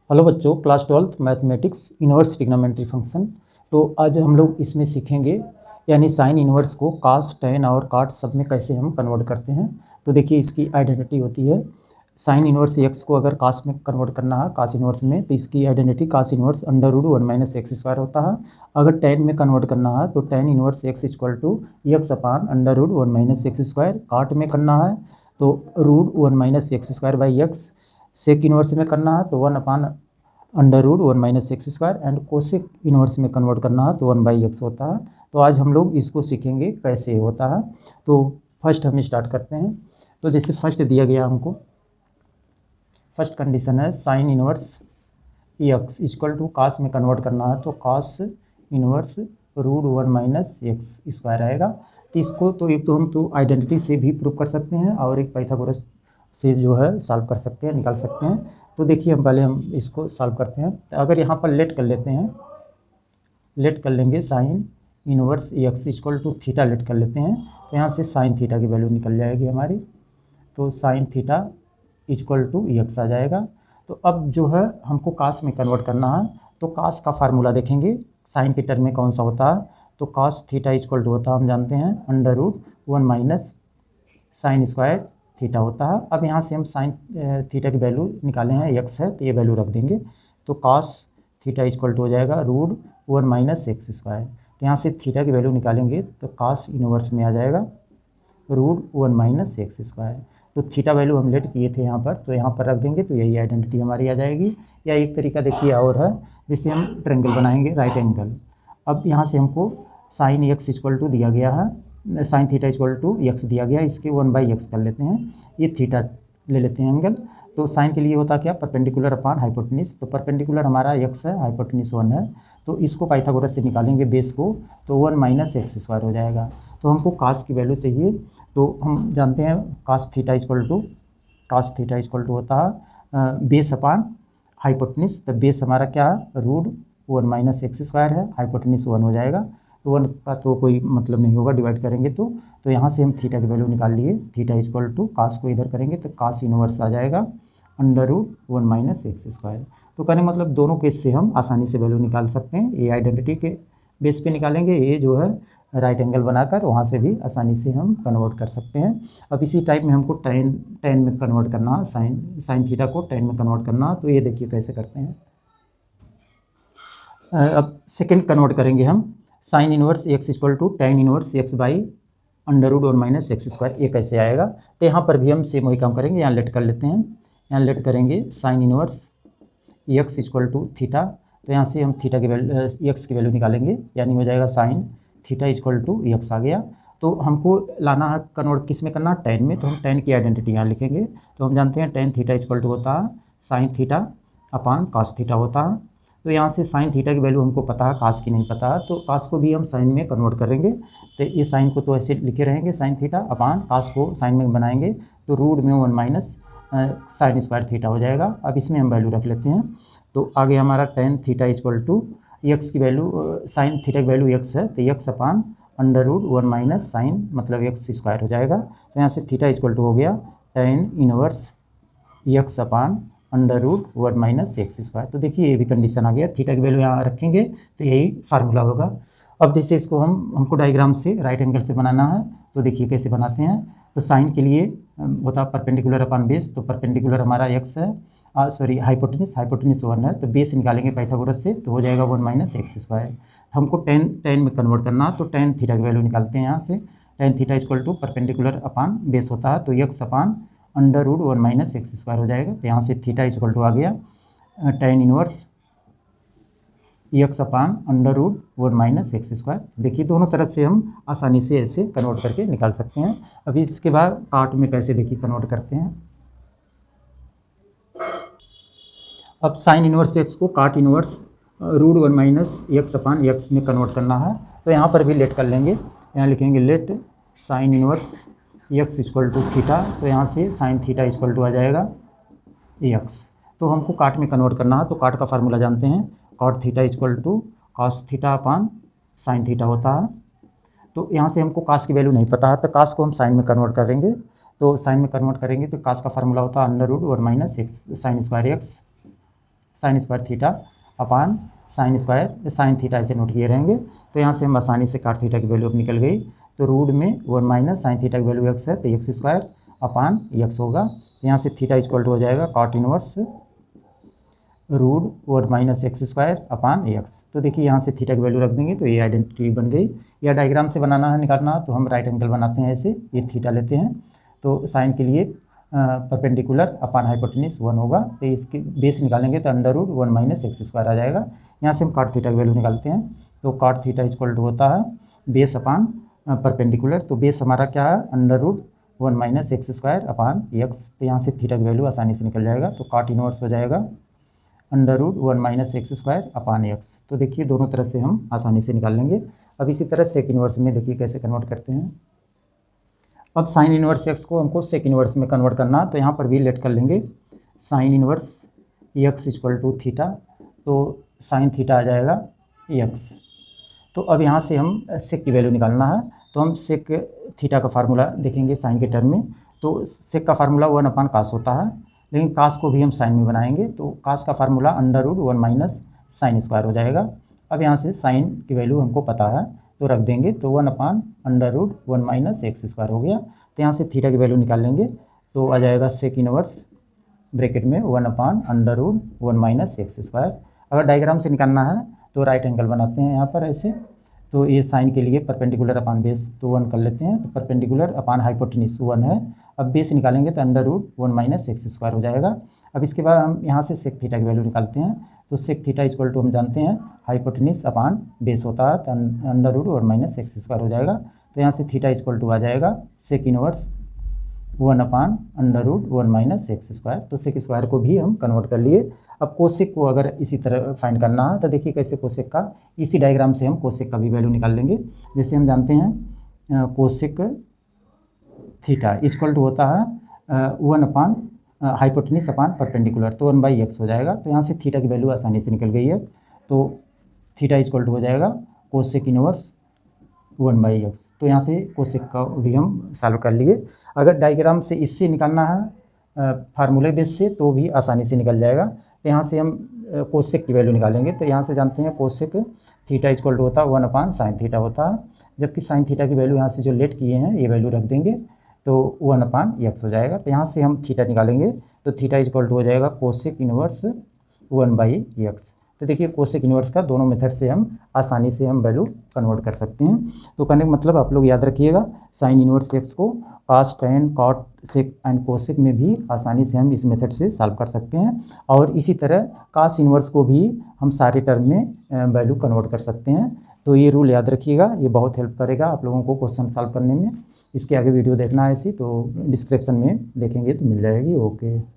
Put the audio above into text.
Hello बच्चों, class 12th mathematics inverse trigonometry function. तो आज हम लोग इसमें सीखेंगे यानी साइन इन्वर्स को कास, टैन और काट सब में कैसे हम कन्वर्ट करते हैं। तो देखिए इसकी आइडेंटिटी होती है साइन इन्वर्स एक्स को अगर कास में कन्वर्ट करना है कास इन्वर्स में, तो इसकी identity cos inverse under root 1 minus x square होता है। अगर टैन में कन्वर्ट करना है तो tan inverse x equal to x upon under root 1 minus x square. Cot में करना है तो root 1 minus x square by x. Sec inverse में करना है तो 1 upon under root 1 minus x square. And cosec inverse में कन्वर्ट करना है तो 1 बाई एक्स होता है। तो आज हम लोग इसको सीखेंगे कैसे होता है। तो फर्स्ट हम स्टार्ट करते हैं। तो जैसे फर्स्ट दिया गया हमको, फर्स्ट कंडीशन है sine inverse x equal to cos में कन्वर्ट करना है तो cos inverse root 1 minus x square आएगा। तो इसको तो एक तो हम तो आइडेंटिटी से भी प्रूव कर सकते हैं और एक पाइथागोरस से जो है सॉल्व कर सकते हैं, निकाल सकते हैं। तो देखिए हम इसको सॉल्व करते हैं। तो अगर यहाँ पर लेट कर लेते हैं, लेट कर लेंगे sine inverse x equal to theta let कर लेते हैं, तो यहाँ से साइन थीटा की वैल्यू निकल जाएगी हमारी। तो sine theta equal to x आ जाएगा। तो अब जो है हमको कास में कन्वर्ट करना है तो कास का फार्मूला देखेंगे साइन के टर्म में कौन सा होता है। तो कास थीटा इक्वल टू होता है, हम जानते हैं, under root 1 minus sine square theta होता है। अब यहाँ से हम साइन थीटा की वैल्यू निकाले हैं, एक्स है तो ये वैल्यू रख देंगे। तो कास थीटा इक्वल टू हो जाएगा रूट 1 माइनस एक्स स्क्वायर। तो यहाँ से थीटा की वैल्यू निकालेंगे तो कास इनवर्स में आ जाएगा रूट 1 माइनस एक्स स्क्वायर। तो थीटा वैल्यू हम लेट किए थे यहाँ पर, तो यहाँ पर रख देंगे तो यही आइडेंटिटी हमारी आ जाएगी। या एक तरीका देखिए और है, जिससे हम ट्रायंगल बनाएंगे राइट एंगल। अब यहाँ से हमको साइन एक्स इक्वल टू दिया गया है, sine theta equal to x दिया गया, इसके 1 बाई एक्स कर लेते हैं, ये थीटा ले लेते हैं एंगल। तो साइन के लिए होता क्या, परपेंडिकुलर अपान हाइपोटेन्यूज। तो परपेंडिकुलर हमारा एक्स है, हाइपोटेन्यूज 1 है, तो इसको पाइथागोरस से निकालेंगे बेस को, तो 1 माइनस एक्स स्क्वायर हो जाएगा। तो हमको कास की वैल्यू चाहिए, तो हम जानते हैं कास थीटा इक्वल टू होता है बेस अपान हाइपोटेन्यूज। तो बेस हमारा क्या है, रूट 1 माइनस एक्स स्क्वायर है, हाइपोटेन्यूज 1 हो जाएगा। तो 1 का तो कोई मतलब नहीं होगा, डिवाइड करेंगे तो यहाँ से हम थीटा की वैल्यू निकाल लिए। थीटा इक्वल टू कास को इधर करेंगे तो कास इनवर्स आ जाएगा under root 1 minus x square. तो कहने मतलब दोनों केस से हम आसानी से वैल्यू निकाल सकते हैं। ये आइडेंटिटी के बेस पे निकालेंगे, ये जो है राइट एंगल बनाकर वहाँ से भी आसानी से हम कन्वर्ट कर सकते हैं। अब इसी टाइप में हमको टेन में कन्वर्ट करना, साइन थीटा को टेन में कन्वर्ट करना, तो ये देखिए कैसे करते हैं। अब सेकेंड कन्वर्ट करेंगे हम, sine inverse x equal to tan inverse x by under root 1 minus x square, ये कैसे आएगा। तो यहाँ पर भी हम सेम वही काम करेंगे, यहाँ लेट कर लेते हैं, यहाँ लेट करेंगे sine inverse x equal to theta. तो यहाँ से हम थीटा की वैल्यू एक्स की वैल्यू निकालेंगे, यानी हो जाएगा sine theta equal to x आ गया। तो हमको लाना है कन्वर्ट किस में करना, टेन में। तो हम टेन की आइडेंटिटी यहाँ लिखेंगे। तो हम जानते हैं टेन थीटा इक्वल टू होता है sine theta upon cos theta होता है। तो यहाँ से साइन थीटा की वैल्यू हमको पता है, कास की नहीं पता है, तो कास को भी हम साइन में कन्वर्ट करेंगे। तो ये साइन को तो ऐसे लिखे रहेंगे, साइन थीटा अपान कास को साइन में बनाएंगे तो रूट में 1 माइनस साइन स्क्वायर थीटा हो जाएगा। अब इसमें हम वैल्यू रख लेते हैं। तो आगे हमारा tan theta equal to x की वैल्यू, साइन थीटा की वैल्यू एक्स है, तो x upon under root 1 minus sine मतलब एक्स स्क्वायर हो जाएगा। तो यहाँ से थीटा इक्वल टू हो गया tan inverse x upon under root 1 minus x square. तो देखिए ये भी कंडीशन आ गया, थीटा की वैल्यू यहाँ रखेंगे तो यही फार्मूला होगा। अब जैसे इसको हमको डायग्राम से राइट एंगल से बनाना है, तो देखिए कैसे बनाते हैं। तो साइन के लिए होता है परपेंडिकुलर अपान बेस, तो परपेंडिकुलर हमारा एक्स है, हाइपोटेन्यूज 1 है, तो बेस निकालेंगे पाइथागोरस से, तो हो जाएगा 1 माइनस एक्स स्क्वायर। हमको टेन में कन्वर्ट करना, तो टेन थीटा की वैल्यू निकालते हैं यहाँ से। Tan theta equal to perpendicular upon base होता है, तो x upon under root 1 minus x square हो जाएगा। तो यहाँ से थीटा इक्वल टू आ गया tan inverse x upon under root 1 minus x square. देखिए दोनों तरफ से हम आसानी से ऐसे कन्वर्ट करके निकाल सकते हैं। अभी इसके बाद काट में कैसे देखिए कन्वर्ट करते हैं। अब साइन इनवर्स एक्स को काट इनवर्स रूट 1 माइनस एक्स अपान एक्स में कन्वर्ट करना है, तो यहाँ पर भी लेट कर लेंगे। यहाँ लिखेंगे let sine inverse x equal to theta, तो यहाँ से साइन थीटा इक्वल टू आ जाएगा एक्स। तो हमको काट में कन्वर्ट करना है, तो काट का फार्मूला जानते हैं, cot theta equal to cos theta upon sine theta होता है। तो यहाँ से हमको कास की वैल्यू नहीं पता है, तो कास को हम साइन में कन्वर्ट करेंगे। तो साइन में कन्वर्ट करेंगे तो कास का फार्मूला होता है under root 1 minus x sine sine square theta upon sine square sine theta ऐसे नोट किए रहेंगे। तो यहाँ से हम आसानी से काट थीटा की वैल्यू अब निकल गई। तो रूट में 1 माइनस साइन थीटा की वैल्यू x है, तो एक्स स्क्वायर अपान x होगा। यहाँ से थीटा इक्वल टू हो जाएगा cot inverse root 1 minus x square upon x. तो देखिए यहाँ से थीटा की वैल्यू रख देंगे तो ये आइडेंटिटी बन गई। या डायग्राम से बनाना है निकालना तो हम राइट एंगल बनाते हैं, ऐसे ये थीटा लेते हैं। तो साइन के लिए परपेंडिकुलर अपान हाइपोटेन्यूज 1 होगा, तो इसके बेस निकालेंगे तो under root 1 minus x square आ जाएगा। यहाँ से हम कॉट थीटा की वैल्यू निकालते हैं, तो कॉट थीटा इक्वल टू होता है बेस अपान परपेंडिकुलर। तो बेस हमारा क्या है, under root 1 minus x square upon x. तो यहाँ से थीटा की वैल्यू आसानी से निकल जाएगा, तो कॉट इनवर्स हो जाएगा under root 1 minus x square upon x. तो देखिए दोनों तरह से हम आसानी से निकाल लेंगे। अब इसी तरह सेक इनवर्स में देखिए कैसे कन्वर्ट करते हैं। अब साइन इनवर्स एक्स को हमको सेक इनवर्स में कन्वर्ट करना, तो यहाँ पर भी लेट कर लेंगे sine inverse x equal to theta, तो साइन थीटा आ जाएगा एक्स। तो अब यहाँ से हम सेक की वैल्यू निकालना है, तो हम सेक थीटा का फार्मूला देखेंगे साइन के टर्म में। तो सेक का फार्मूला 1 अपान कास होता है, लेकिन कास को भी हम साइन में बनाएंगे, तो कास का formula under root 1 minus sine square हो जाएगा। अब यहाँ से साइन की वैल्यू हमको पता है तो रख देंगे, तो 1 upon under root 1 minus x square हो गया। तो यहाँ से थीटा की वैल्यू निकाल लेंगे, तो आ जाएगा सेक इनवर्स ब्रैकेट में 1 upon under root 1 minus x square. अगर डायग्राम से निकालना है तो राइट एंगल बनाते हैं यहाँ पर ऐसे। तो ये साइन के लिए परपेंडिकुलर अपान बेस तो 1 कर लेते हैं, तो परपेंडिकुलर अपान हाइपोटेन्यूज 1 है। अब बेस निकालेंगे तो under root 1 minus x square हो जाएगा। अब इसके बाद हम यहाँ से सेक थीटा की वैल्यू निकालते हैं, तो सेक थीटा इक्वल टू हम जानते हैं हाइपोटेन्यूज अपान बेस होता है, तो under root 1 minus x square हो जाएगा। तो यहाँ से थीटा इक्वल टू आ जाएगा sec inverse 1 upon under root 1 minus x square. तो सेक स्क्वायर को भी हम कन्वर्ट कर लिए। अब कोसेक को अगर इसी तरह फाइंड करना है तो देखिए कैसे कोसेक का, इसी डायग्राम से हम कोसेक का भी वैल्यू निकाल लेंगे। जैसे हम जानते हैं कोसेक थीटा इक्वल टू होता है 1 अपान हाइपोटेन्यूज अपान परपेंडिकुलर, तो 1/x हो जाएगा। तो यहाँ से थीटा की वैल्यू आसानी से निकल गई है, तो थीटा इक्वल टू हो जाएगा कोसेक इनवर्स 1/x। तो यहाँ से कोसेक का भी हम सॉल्व कर लिए। अगर डायग्राम से इससे निकालना है फार्मूले बेस से तो भी आसानी से निकल जाएगा। तो यहाँ से हम कोसेक की वैल्यू निकालेंगे, तो यहाँ से जानते हैं कोसेक थीटा इक्वल टू होता है 1 अपान साइन थीटा होता है, जबकि साइन थीटा की वैल्यू यहाँ से जो लेट किए हैं ये वैल्यू रख देंगे, तो 1 अपान एक्स हो जाएगा। तो यहाँ से हम थीटा निकालेंगे, तो थीटा इक्वल टू हो जाएगा कोसेक इनवर्स 1/x। तो देखिए कोसेक इनवर्स का दोनों मेथड से हम आसानी से हम वैल्यू कन्वर्ट कर सकते हैं। तो कहने का मतलब आप लोग याद रखिएगा साइन इनवर्स एक्स को cos tan cot sec and cosec में भी आसानी से हम इस मेथड से सॉल्व कर सकते हैं। और इसी तरह कास इनवर्स को भी हम सारे टर्म में वैल्यू कन्वर्ट कर सकते हैं। तो ये रूल याद रखिएगा, ये बहुत हेल्प करेगा आप लोगों को क्वेश्चन सॉल्व करने में। इसके आगे वीडियो देखना है ऐसी तो डिस्क्रिप्शन में देखेंगे तो मिल जाएगी। ओके।